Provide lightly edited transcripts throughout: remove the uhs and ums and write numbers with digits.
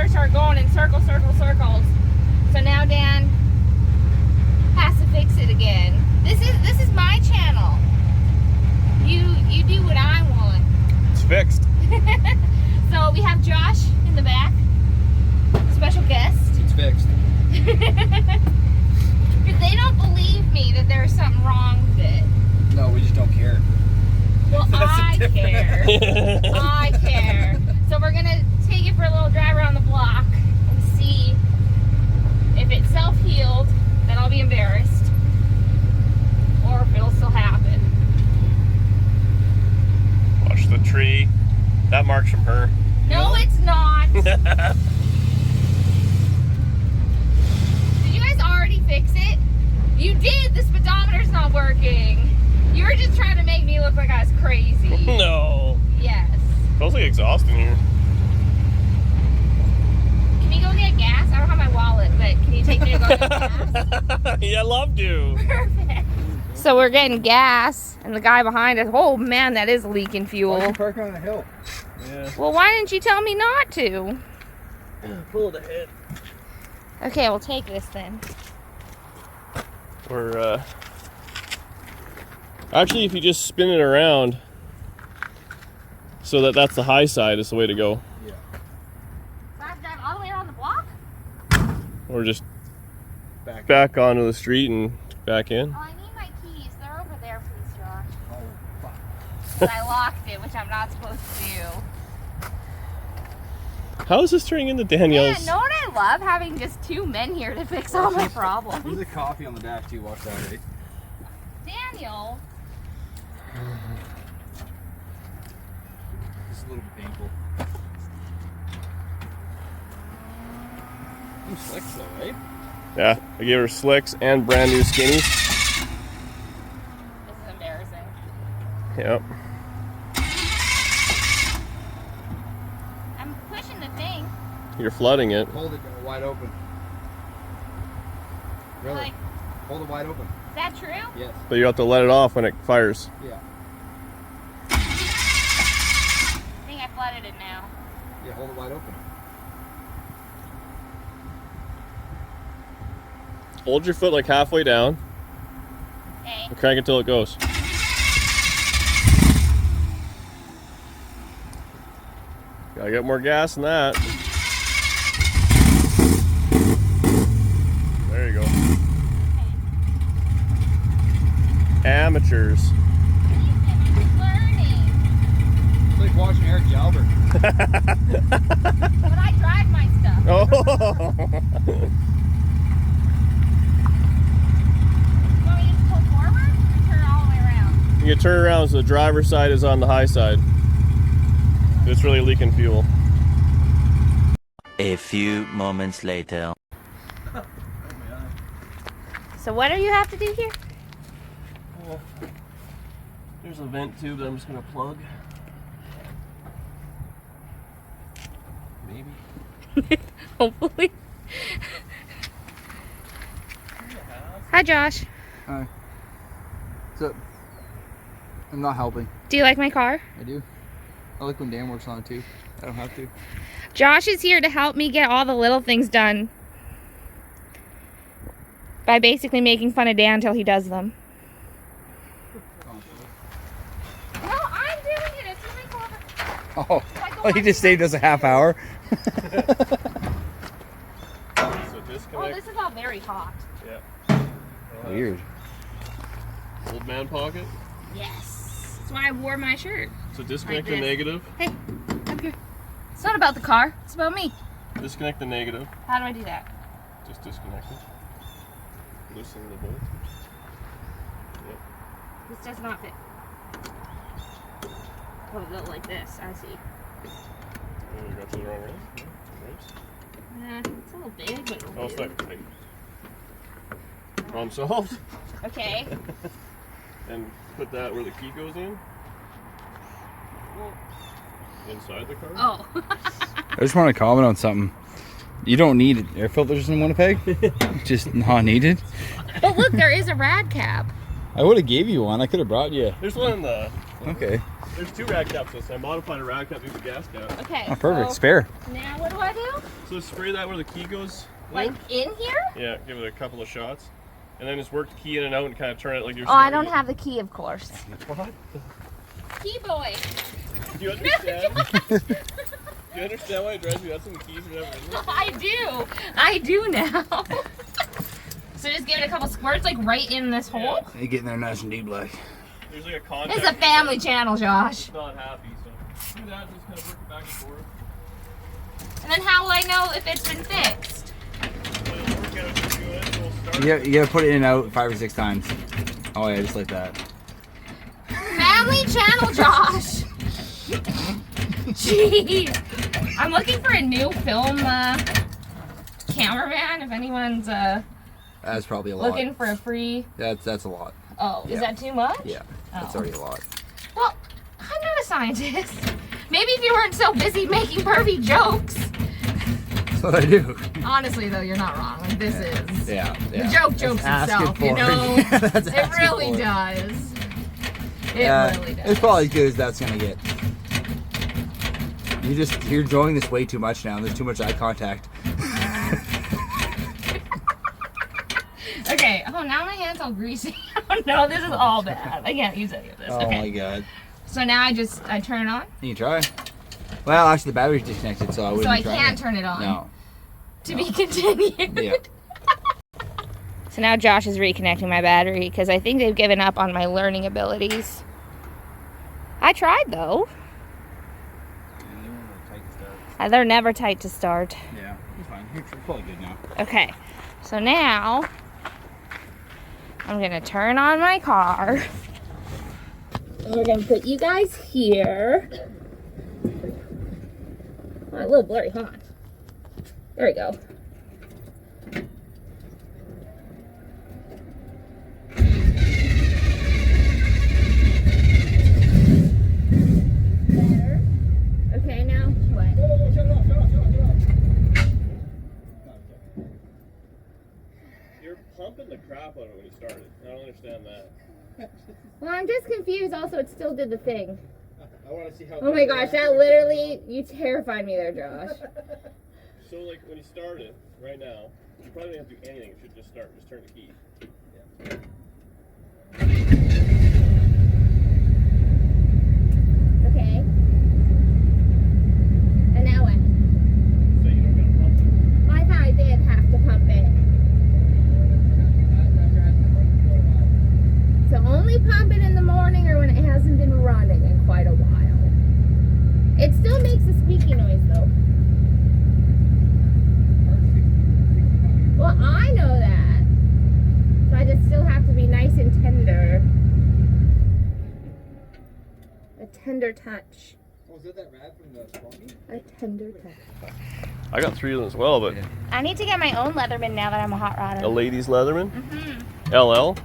speedometer started going in circles. So now Dan has to fix it again. This is my channel. You do what I want. It's fixed. So we have Josh in the back, special guest. It's fixed. Because they don't believe me that there's something wrong with it. No, we just don't care. Well, I care. I care. So we're gonna take it for a little drive around the block and see if it's self-healed. Then I'll be embarrassed, or if it'll still happen. Watch the tree. That mark's from her. No, it's not. Did you guys already fix it? You did. The speedometer's not working. You were just trying to make me look like I was crazy. No. Yes. Smells like exhaust in here. Can you go get gas? I don't have my wallet, but can you take me to go get gas? Yeah, I'd love to. Perfect. So we're getting gas, and the guy behind us, oh man, that is leaking fuel. Why are you parking on a hill? Yeah. Well, why didn't you tell me not to? Pull it ahead. Okay, we'll take this then. We're actually, if you just spin it around so that's the high side, is the way to go. Yeah. So I have to drive all the way around the block? Or just back onto the street and back in. Oh, I need my keys. They're over there, please, Josh. Oh, fuck. But I locked it, which I'm not supposed to do. How is this turning into Danielle's? Man, know what I love? Having just two men here to fix all my problems. There's a coffee on the dash too, watch that, eh? Daniel. It's a little bit painful. Some slicks though, right? Yeah, I gave her slicks and brand new skinnies. This is embarrassing. Yep. I'm pushing the thing. You're flooding it. Hold it wide open. Really? Like, Hold it wide open. is that true? Yes. But you have to let it off when it fires. Yeah. I think I flooded it now. Yeah, hold it wide open. Hold your foot like halfway down Okay. and crank it till it goes. Gotta get more gas than that. There you go. Amateurs. I'm learning. It's like watching Eric Jalbert. When I drive my stuff. Oh. You want me to just pull forward or turn all the way around? You can turn around so the driver's side is on the high side. It's really leaking fuel. A few moments later. So what do you have to do here? Well, there's a vent tube that I'm just gonna plug. Maybe. Hopefully. Hi, Josh. Hi. What's up? I'm not helping. Do you like my car? I do. I like when Dan works on it too. I don't have to. Josh is here to help me get all the little things done. By basically making fun of Dan until he does them. No, I'm doing it. It's really clever. Oh, he just saved us a half hour. So Oh, disconnect. this is all very hot. Yeah. Weird. Old man pocket. Yes. That's why I wore my shirt. So disconnect Like the this. negative. Hey, up here. It's not about the car. It's about me. Disconnect the negative. How do I do that? Just disconnect it. Loosen the bolt. Yep. This does not fit. Oh, it look like this. I see. Oh, you got to the wrong way. Right. It's a little big, but it'll Oh, it's do. not tight. Problem solved. Okay. And put that where the key goes in. Well, Inside the car. oh. I just want to comment on something. You don't need air filters in Winnipeg. Just not needed. But look, there is a rad cap. I would have gave you one. I could have brought you. There's one in the Okay. There's 2 rad caps this time. I modified a rad cap to the gas cap. Okay. Oh, perfect. So Spare. now what do I do? So spray that where the key goes. Like in here? Yeah, give it a couple of shots. And then just work the key in and out and kind of turn it like you're Oh, I don't have the key, of course. What? Key boy. Do you understand? Do you understand why it drives you nuts when the keys are never in there? I do now. So just give it a couple squirts, like right in this hole. You get in there nice and deep, like. There's like a contact. It's a family channel, Josh. It's not happy, so do that, just kind of work it back and forth. And then how will I know if it's been fixed? So it'll work out if you do it, so we'll start. You gotta put it in and out 5 or 6 times. Oh yeah, just like that. Family channel, Josh. Jeez. I'm looking for a new film cameraman. If anyone's That's probably a lot. looking for a free. That's a lot. Oh, Yeah. is that too much? Yeah, that's Oh. already a lot. Well, I'm not a scientist. Maybe if you weren't so busy making pervy jokes. That's what I do. Honestly, though, you're not wrong. Like, this is. Yeah. The joke jokes That's asking itself, you for it. know? That's It asking really for it. does. It really does. It's probably as good as that's gonna get. You're enjoying this way too much now. There's too much eye contact. Okay. Oh, now my hand's all greasy. Oh no, this is all bad. I can't use any of this. Oh Okay. my god. So now I turn it on. You can try. Well, actually the battery's disconnected, so I wouldn't So I try can't it. turn it on. No. To be continued. Yeah. So now Josh is reconnecting my battery because I think they've given up on my learning abilities. I tried though. They're never tight to start. Yeah, it's fine. You're probably good now. Okay, so now I'm gonna turn on my car. And we're gonna put you guys here. Oh, a little blurry, huh? There we go. Better. Okay, now what? You're pumping the crap out of it when you started. I don't understand that. Well, I'm just confused. Also, it still did the thing. I want to see how. Oh my gosh, that literally, you terrified me there, Josh. So like when you start it right now, you probably don't have to do anything. It should just start. Just turn the key. Okay. And now what? So you don't gotta pump it. Well, I thought I did have to pump it. So only pump it in the morning or when it hasn't been running in quite a while. It still makes a squeaky noise though. Well, I know that. So I just still have to be nice and tender. A tender touch. Oh, is that rad from the Sparky? A tender touch. I got 3 of them as well, but I need to get my own Leatherman now that I'm a hot rodder. a ladies Leatherman. LL.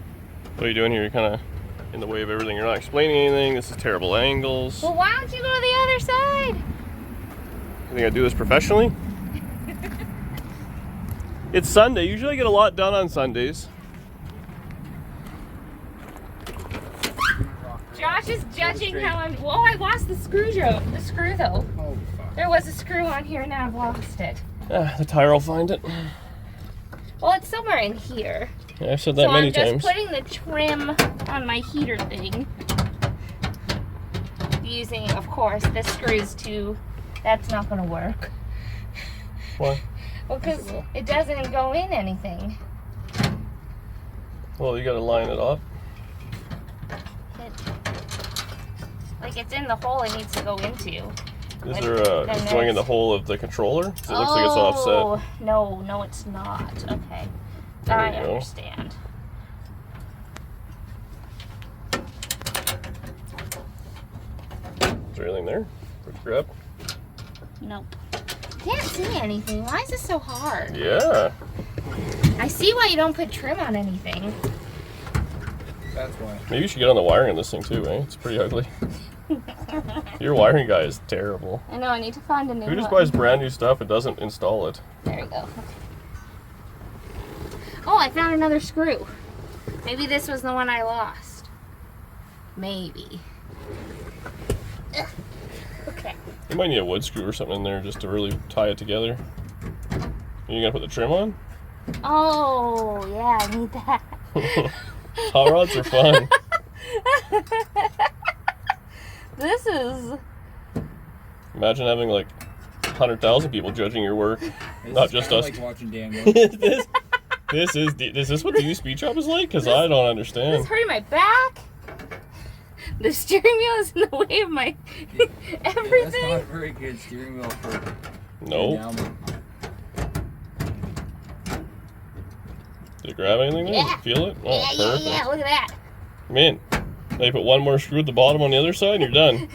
What are you doing here? You're kind of in the way of everything. You're not explaining anything. This is terrible angles. Well, why don't you go to the other side? You think I do this professionally? It's Sunday. Usually I get a lot done on Sundays. Josh is judging how I'm. Whoa, I lost the screw, The screw though. Oh, fuck. There was a screw on here, now I've lost it. The tire will find it. Well, it's somewhere in here. Yeah, I've said that So many I'm just times. putting the trim on my heater thing. Using, of course, this screws too. That's not going to work. Why? Well, because it doesn't go in anything. Well, you got to line it up. Like it's in the hole it needs to go into. Is there a Then it's going in the there's- hole of the controller? 'Cause it looks like it's offset. No, it's not. Okay. There I you go. understand. Is there anything there? Quick grab. Nope. Can't see anything. Why is this so hard? Yeah. I see why you don't put trim on anything. That's why. Maybe you should get on the wiring on this thing too, eh? It's pretty ugly. Your wiring guy is terrible. I know, I need to find a new Who just one. buys brand new stuff and doesn't install it? There we go. Oh, I found another screw. Maybe this was the one I lost. Maybe. Okay. You might need a wood screw or something in there just to really tie it together. You gonna put the trim on? Oh, yeah, I need that. Hot rods are fun. This is... Imagine having like 100,000 people judging your work, not just us. Like watching Dan work. Is this what the speed shop is like? Because I don't This understand. is hurting my back. The steering wheel is in the way of my everything. That's not a very good steering wheel for. No. Down. Did it grab anything there? Yeah. Did you feel it? Oh, perfect. Yeah, look at that. Man, now you put one more screw at the bottom on the other side and you're done.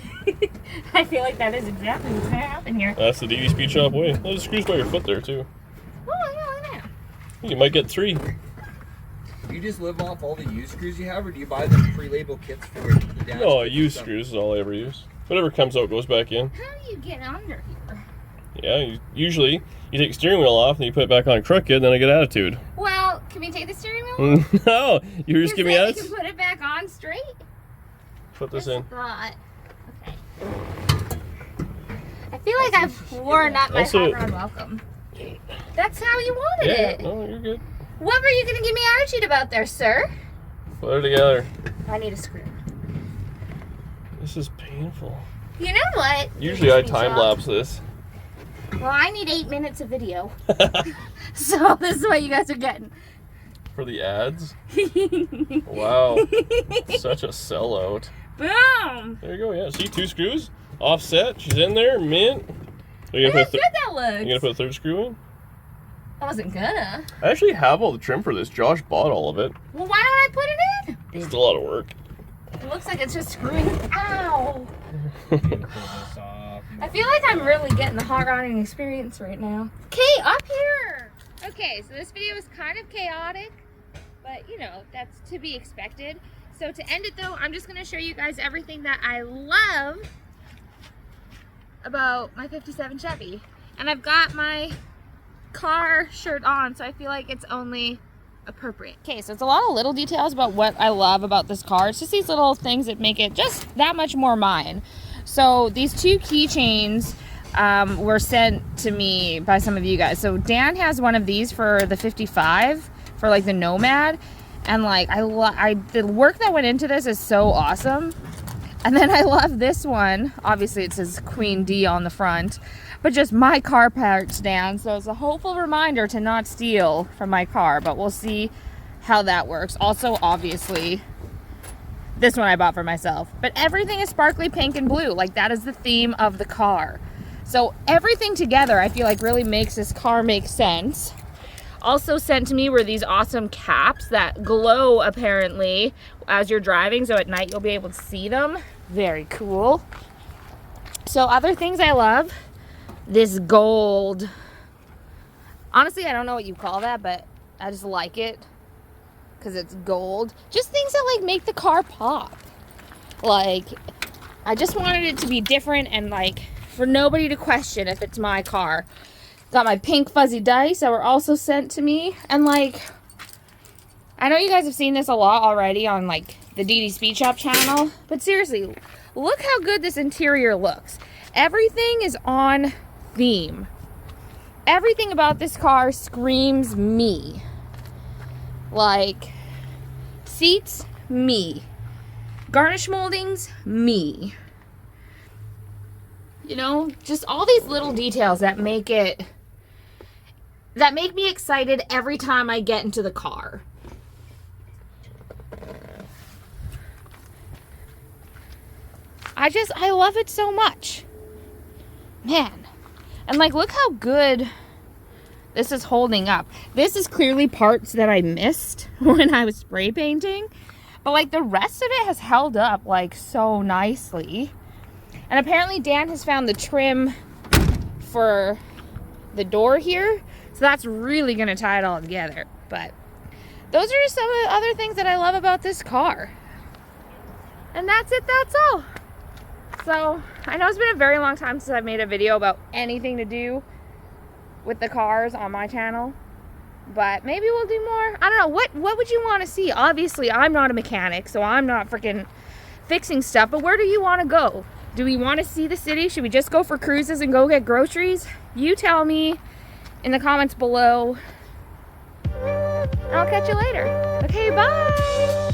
I feel like that is exactly what's going to happen here. That's the DD Speed Shop way. Oh, the screws by your foot there too. Oh, yeah, look at that. You might get 3. Do you just live off all the used screws you have, or do you buy the pre-label kits for the dash? No, kits used and screws is all I ever use. Whatever comes out goes back in. How do you get under here? Yeah, usually you take the steering wheel off and you put it back on crooked, then I get attitude. Well, can we take the steering wheel? No, you were just giving me You attitude. can put it back on straight? Put this in. Thought. Okay. I feel like I've worn out my Also- hot rod welcome. That's how you wanted Yeah, it. no, you're good. What were you going to give me attitude about there, sir? Put it together. I need a screw. This is painful. You know what? Usually I Speed time shop. lapse this. Well, I need 8 minutes of video. So this is what you guys are getting. For the ads? Wow. Such a sellout. Boom! There you go, yeah. See, 2 screws, offset, she's in there, mint. Are you Look gonna how put, good that looks. you gonna put a 3rd screw in? I wasn't gonna. I actually have all the trim for this. Josh bought all of it. Well, why don't I put it in? It's a lot of work. It looks like it's just screwing. Ow! Pull this off. I feel like I'm really getting the hot rodding experience right now. Okay, up here! Okay, so this video is kind of chaotic, but you know, that's to be expected. So to end it though, I'm just gonna show you guys everything that I love about my 57 Chevy. And I've got my car shirt on, so I feel like it's only appropriate. Okay, so it's a lot of little details about what I love about this car. It's just these little things that make it just that much more mine. So these 2 keychains were sent to me by some of you guys. So Dan has one of these for the 55 for like the Nomad, and like the work that went into this is so awesome. And then I love this one. Obviously it says Queen D on the front, but just my car parts, Dan. So it's a hopeful reminder to not steal from my car, but we'll see how that works. Also, obviously, this one I bought for myself. But everything is sparkly pink and blue. Like, that is the theme of the car. So everything together, I feel like, really makes this car make sense. Also sent to me were these awesome caps that glow, apparently, as you're driving. So at night, you'll be able to see them. Very cool. So other things I love. This gold. Honestly, I don't know what you call that, but I just like it because it's gold. Just things that like make the car pop. Like, I just wanted it to be different and like for nobody to question if it's my car. Got my pink fuzzy dice that were also sent to me. And like, I know you guys have seen this a lot already on like the DD Speed Shop channel, but seriously, look how good this interior looks. Everything is on theme. Everything about this car screams me. Like, seats, me. Garnish moldings, me. You know, just all these little details that make me excited every time I get into the car. I love it so much. Man. And like, look how good this is holding up. This is clearly parts that I missed when I was spray painting. But like the rest of it has held up like so nicely. And apparently Dan has found the trim for the door here. So that's really going to tie it all together. But those are just some of the other things that I love about this car. And that's it, that's all. So, I know it's been a very long time since I've made a video about anything to do with the cars on my channel. But maybe we'll do more. I don't know. What would you want to see? Obviously, I'm not a mechanic, so I'm not freaking fixing stuff, but where do you want to go? Do we want to see the city? Should we just go for cruises and go get groceries? You tell me in the comments below. I'll catch you later. Okay, bye.